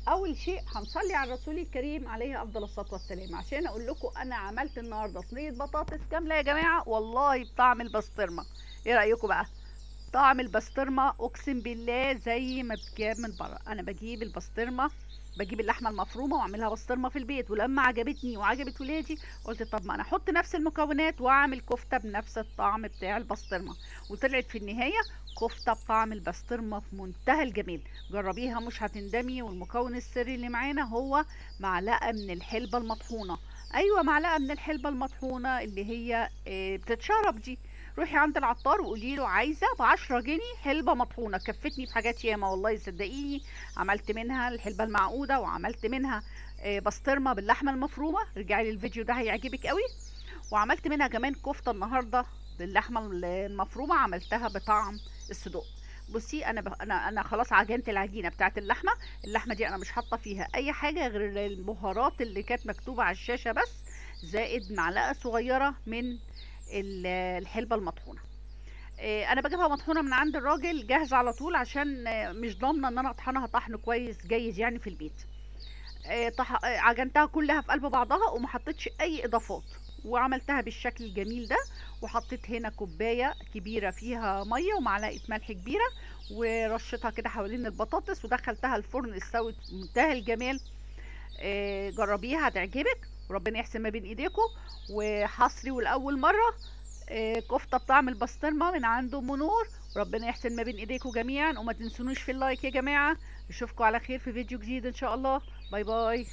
اول شيء هنصلي على الرسول الكريم عليه افضل الصلاه والسلام عشان اقول لكم انا عملت النهارده صينيه بطاطس كامله يا جماعه، والله بطعم البسطرمه. ايه رايكم بقى؟ طعم البسطرمه اقسم بالله زي ما بتجاب من بره. انا بجيب البسطرمه، بجيب اللحمه المفرومه واعملها بسطرمه في البيت، ولما عجبتني وعجبت ولادي قلت طب ما انا احط نفس المكونات واعمل كفته بنفس الطعم بتاع البسطرمه، وطلعت في النهايه كفته بطعم البسطرمه في منتهى الجمال. جربيها مش هتندمي. والمكون السري اللي معانا هو معلقه من الحلبه المطحونه. ايوه، معلقه من الحلبه المطحونه اللي هي بتتشرب دي. روحي عند العطار وقولي له عايزه ب10 جنيه حلبه مطحونه، كفتني في حاجات ياما والله صدقيني. عملت منها الحلبه المعقوده، وعملت منها بسطرمه باللحمه المفرومه، رجعي لي الفيديو ده هيعجبك قوي. وعملت منها كمان كفته النهارده باللحمه المفرومه، عملتها بطعم الصدوق. بصي انا انا خلاص عجنت العجينه بتاعت اللحمه. اللحمه دي انا مش حاطه فيها اي حاجه غير البهارات اللي كانت مكتوبه على الشاشه بس، زائد معلقه صغيره من الحلبه المطحونه. انا بجيبها مطحونه من عند الراجل جاهزه على طول، عشان مش ضامنه ان انا اطحنها طحن كويس جيد يعني في البيت. عجنتها كلها في قلب بعضها وما حطيتش اي اضافات، وعملتها بالشكل الجميل ده. وحطيت هنا كوبايه كبيره فيها ميه ومعلقه ملح كبيره، ورشتها كده حوالين البطاطس، ودخلتها الفرن استوت بمنتهى الجمال. جربيها هتعجبك، وربنا يحسن ما بين ايديكم. وحصري والاول مره كفته بطعم البسطرمه من عند ام نور. ربنا يحسن ما بين ايديكم جميعا، وما تنسونوش في اللايك يا جماعه. اشوفكم على خير في فيديو جديد ان شاء الله. باي باي.